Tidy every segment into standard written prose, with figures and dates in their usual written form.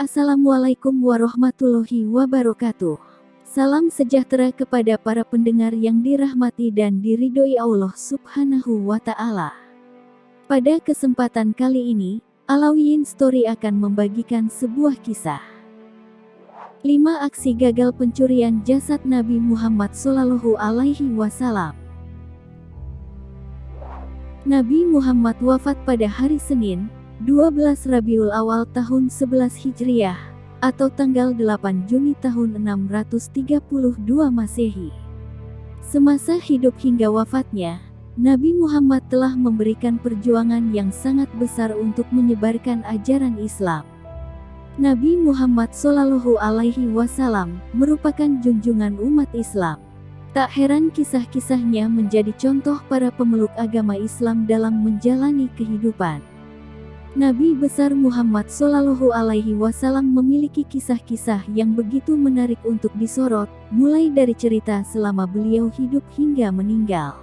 Assalamualaikum warahmatullahi wabarakatuh. Salam sejahtera kepada para pendengar yang dirahmati dan diridhoi Allah Subhanahu wa Ta'ala. Pada kesempatan kali ini, Alawiyin Story akan membagikan sebuah kisah. 5 aksi gagal pencurian jasad Nabi Muhammad Shallallahu Alaihi Wasallam. Nabi Muhammad wafat pada hari Senin, 12 Rabiul Awal tahun 11 Hijriah, atau tanggal 8 Juni tahun 632 Masehi. Semasa hidup hingga wafatnya, Nabi Muhammad telah memberikan perjuangan yang sangat besar untuk menyebarkan ajaran Islam. Nabi Muhammad Shallallahu Alaihi Wasallam merupakan junjungan umat Islam. Tak heran kisah-kisahnya menjadi contoh para pemeluk agama Islam dalam menjalani kehidupan. Nabi besar Muhammad Shallallahu Alaihi Wasallam memiliki kisah-kisah yang begitu menarik untuk disorot, mulai dari cerita selama beliau hidup hingga meninggal.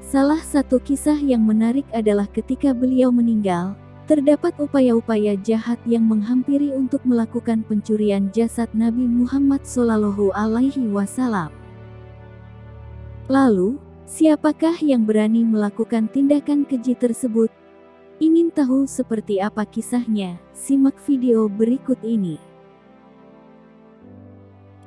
Salah satu kisah yang menarik adalah ketika beliau meninggal, terdapat upaya-upaya jahat yang menghampiri untuk melakukan pencurian jasad Nabi Muhammad Shallallahu Alaihi Wasallam. Lalu, siapakah yang berani melakukan tindakan keji tersebut? Ingin tahu seperti apa kisahnya? Simak video berikut ini.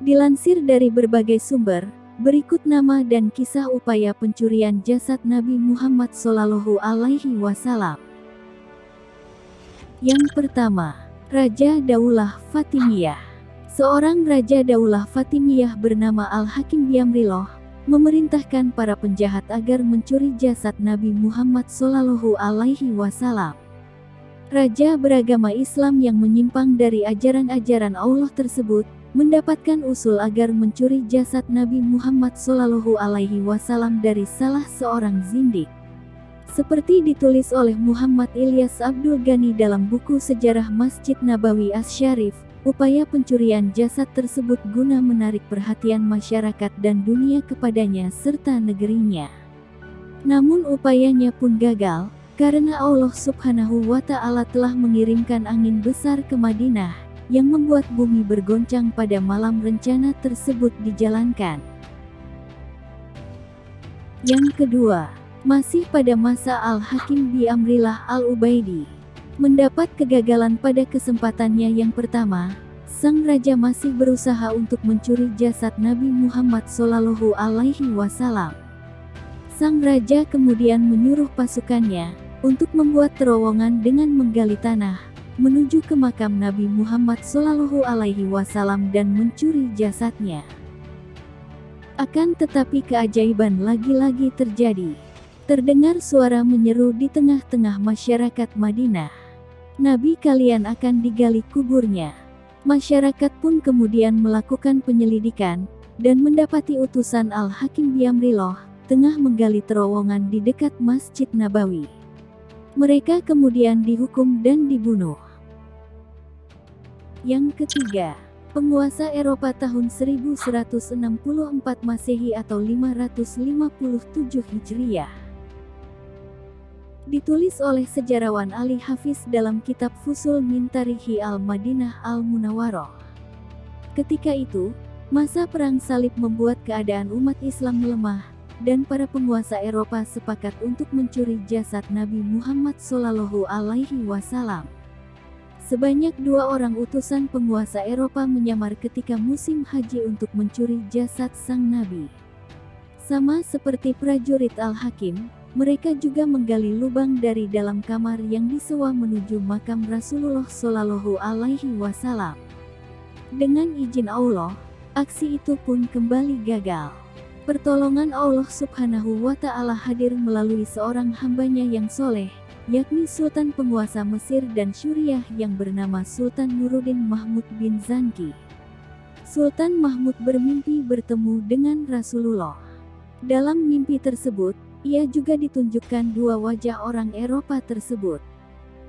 Dilansir dari berbagai sumber, berikut nama dan kisah upaya pencurian jasad Nabi Muhammad Shallallahu Alaihi Wasallam. Yang pertama, Raja Daulah Fatimiyah. Seorang Raja Daulah Fatimiyah bernama Al-Hakim Biamrillah memerintahkan para penjahat agar mencuri jasad Nabi Muhammad Shallallahu Alaihi Wasallam. Raja beragama Islam yang menyimpang dari ajaran-ajaran Allah tersebut mendapatkan usul agar mencuri jasad Nabi Muhammad Shallallahu Alaihi Wasallam dari salah seorang zindik. Seperti ditulis oleh Muhammad Ilyas Abdul Ghani dalam buku Sejarah Masjid Nabawi Asy-Syarif, upaya pencurian jasad tersebut guna menarik perhatian masyarakat dan dunia kepadanya serta negerinya. Namun upayanya pun gagal, karena Allah Subhanahu wa Ta'ala telah mengirimkan angin besar ke Madinah, yang membuat bumi bergoncang pada malam rencana tersebut dijalankan. Yang kedua, masih pada masa Al-Hakim Biamrillah Al-Ubaidi. Mendapat kegagalan pada kesempatannya yang pertama, sang raja masih berusaha untuk mencuri jasad Nabi Muhammad Shallallahu Alaihi Wasallam. Sang raja kemudian menyuruh pasukannya untuk membuat terowongan dengan menggali tanah, menuju ke makam Nabi Muhammad Shallallahu Alaihi Wasallam dan mencuri jasadnya. Akan tetapi keajaiban lagi-lagi terjadi. Terdengar suara menyeru di tengah-tengah masyarakat Madinah. Nabi kalian akan digali kuburnya. Masyarakat pun kemudian melakukan penyelidikan, dan mendapati utusan Al-Hakim Biamrillah tengah menggali terowongan di dekat Masjid Nabawi. Mereka kemudian dihukum dan dibunuh. Yang ketiga, penguasa Eropa tahun 1164 Masehi atau 557 Hijriah. Ditulis oleh sejarawan Ali Hafiz dalam kitab Fusul min Tarikhi Al-Madinah Al-Munawwaroh. Ketika itu, masa perang salib membuat keadaan umat Islam melemah, dan para penguasa Eropa sepakat untuk mencuri jasad Nabi Muhammad Shallallahu Alaihi Wasallam. Sebanyak 2 orang utusan penguasa Eropa menyamar ketika musim haji untuk mencuri jasad sang Nabi. Sama seperti prajurit Al-Hakim, mereka juga menggali lubang dari dalam kamar yang disewa menuju makam Rasulullah Shallallahu Alaihi Wasallam. Dengan izin Allah, aksi itu pun kembali gagal. Pertolongan Allah Subhanahu wa Ta'ala hadir melalui seorang hambanya yang soleh, yakni Sultan penguasa Mesir dan Suriah yang bernama Sultan Nuruddin Mahmud bin Zanki. Sultan Mahmud bermimpi bertemu dengan Rasulullah. Dalam mimpi tersebut, ia juga ditunjukkan 2 wajah orang Eropa tersebut.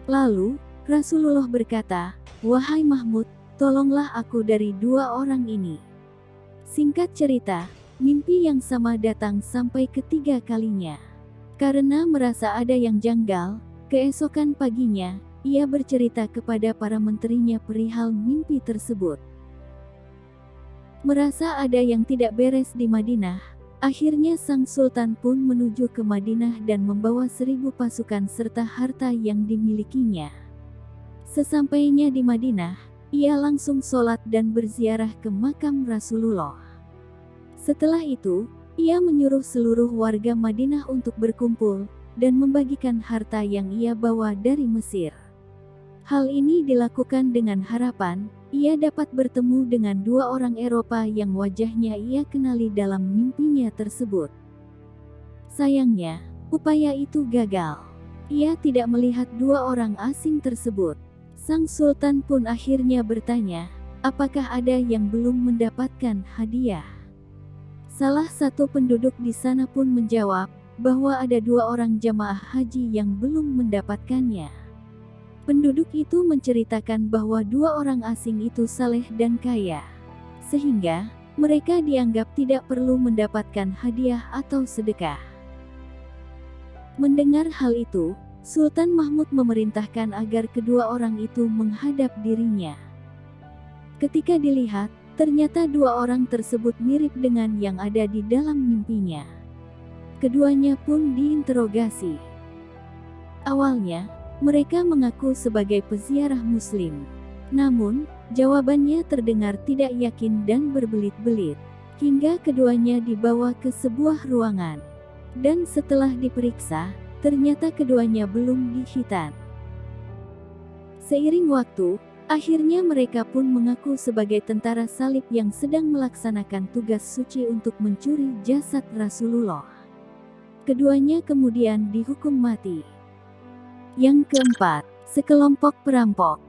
Lalu, Rasulullah berkata, "Wahai Mahmud, tolonglah aku dari 2 orang ini." Singkat cerita, mimpi yang sama datang sampai ketiga kalinya. Karena merasa ada yang janggal, keesokan paginya, ia bercerita kepada para menterinya perihal mimpi tersebut. Merasa ada yang tidak beres di Madinah, akhirnya sang sultan pun menuju ke Madinah dan membawa 1.000 pasukan serta harta yang dimilikinya. Sesampainya di Madinah, ia langsung sholat dan berziarah ke makam Rasulullah. Setelah itu, ia menyuruh seluruh warga Madinah untuk berkumpul dan membagikan harta yang ia bawa dari Mesir. Hal ini dilakukan dengan harapan ia dapat bertemu dengan 2 orang Eropa yang wajahnya ia kenali dalam mimpinya tersebut. Sayangnya, upaya itu gagal. Ia tidak melihat 2 orang asing tersebut. Sang sultan pun akhirnya bertanya, apakah ada yang belum mendapatkan hadiah? Salah satu penduduk di sana pun menjawab bahwa ada 2 orang jamaah haji yang belum mendapatkannya. Penduduk itu menceritakan bahwa 2 orang asing itu saleh dan kaya, sehingga mereka dianggap tidak perlu mendapatkan hadiah atau sedekah. Mendengar hal itu, Sultan Mahmud memerintahkan agar kedua orang itu menghadap dirinya. Ketika dilihat, ternyata 2 orang tersebut mirip dengan yang ada di dalam mimpinya. Keduanya pun diinterogasi. Awalnya, mereka mengaku sebagai peziarah Muslim. Namun, jawabannya terdengar tidak yakin dan berbelit-belit. Hingga keduanya dibawa ke sebuah ruangan. Dan setelah diperiksa, ternyata keduanya belum dihitan. Seiring waktu, akhirnya mereka pun mengaku sebagai tentara salib yang sedang melaksanakan tugas suci untuk mencuri jasad Rasulullah. Keduanya kemudian dihukum mati. Yang keempat, sekelompok perampok.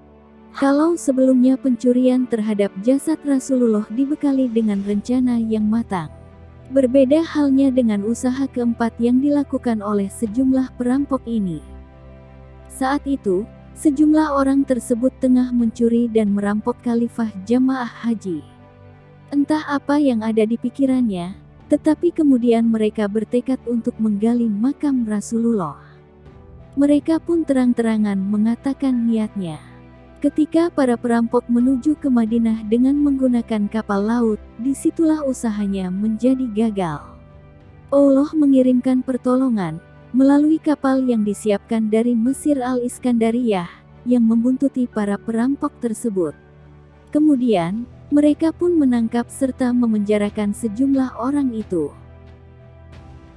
Kalau sebelumnya pencurian terhadap jasad Rasulullah dibekali dengan rencana yang matang, berbeda halnya dengan usaha keempat yang dilakukan oleh sejumlah perampok ini. Saat itu, sejumlah orang tersebut tengah mencuri dan merampok khalifah jamaah haji. Entah apa yang ada di pikirannya, tetapi kemudian mereka bertekad untuk menggali makam Rasulullah. Mereka pun terang-terangan mengatakan niatnya. Ketika para perampok menuju ke Madinah dengan menggunakan kapal laut, disitulah usahanya menjadi gagal. Allah mengirimkan pertolongan melalui kapal yang disiapkan dari Mesir Al-Iskandariyah yang membuntuti para perampok tersebut. Kemudian, mereka pun menangkap serta memenjarakan sejumlah orang itu.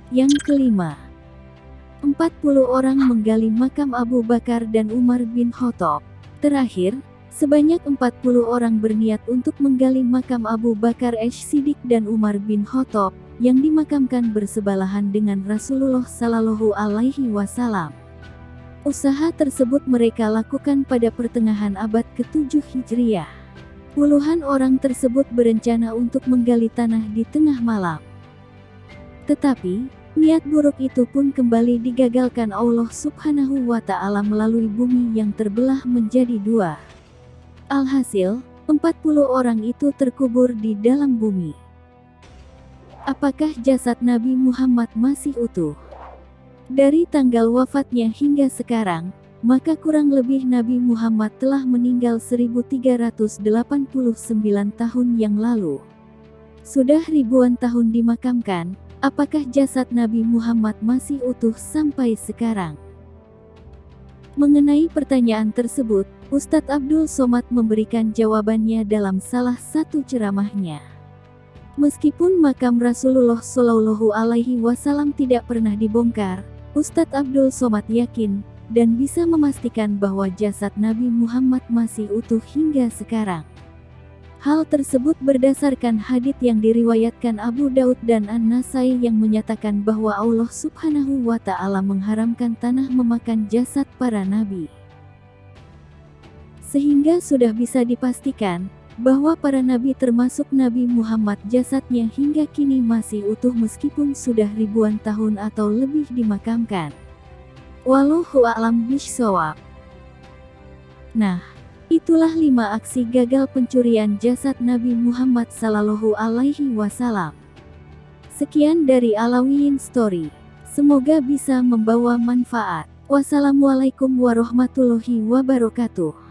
Yang kelima, 40 orang menggali makam Abu Bakar dan Umar bin Khattab. Terakhir, sebanyak 40 orang berniat untuk menggali makam Abu Bakar As-Siddiq dan Umar bin Khattab yang dimakamkan bersebelahan dengan Rasulullah Shallallahu Alaihi Wasallam. Usaha tersebut mereka lakukan pada pertengahan abad ke-7 Hijriah. Puluhan orang tersebut berencana untuk menggali tanah di tengah malam. Tetapi, niat buruk itu pun kembali digagalkan Allah Subhanahu wa Ta'ala melalui bumi yang terbelah menjadi 2. Alhasil, 40 orang itu terkubur di dalam bumi. Apakah jasad Nabi Muhammad masih utuh? Dari tanggal wafatnya hingga sekarang, maka kurang lebih Nabi Muhammad telah meninggal 1389 tahun yang lalu. Sudah ribuan tahun dimakamkan. Apakah jasad Nabi Muhammad masih utuh sampai sekarang? Mengenai pertanyaan tersebut, Ustadz Abdul Somad memberikan jawabannya dalam salah satu ceramahnya. Meskipun makam Rasulullah Shallallahu Alaihi Wasallam tidak pernah dibongkar, Ustadz Abdul Somad yakin dan bisa memastikan bahwa jasad Nabi Muhammad masih utuh hingga sekarang. Hal tersebut berdasarkan hadits yang diriwayatkan Abu Daud dan An-Nasai yang menyatakan bahwa Allah Subhanahu wa Ta'ala mengharamkan tanah memakan jasad para nabi. Sehingga sudah bisa dipastikan bahwa para nabi termasuk Nabi Muhammad jasadnya hingga kini masih utuh meskipun sudah ribuan tahun atau lebih dimakamkan. Wallahu a'lam bishshawab. Nah, itulah 5 aksi gagal pencurian jasad Nabi Muhammad Sallallahu Alaihi Wasallam. Sekian dari Alawiyin Story. Semoga bisa membawa manfaat. Wassalamualaikum warahmatullahi wabarakatuh.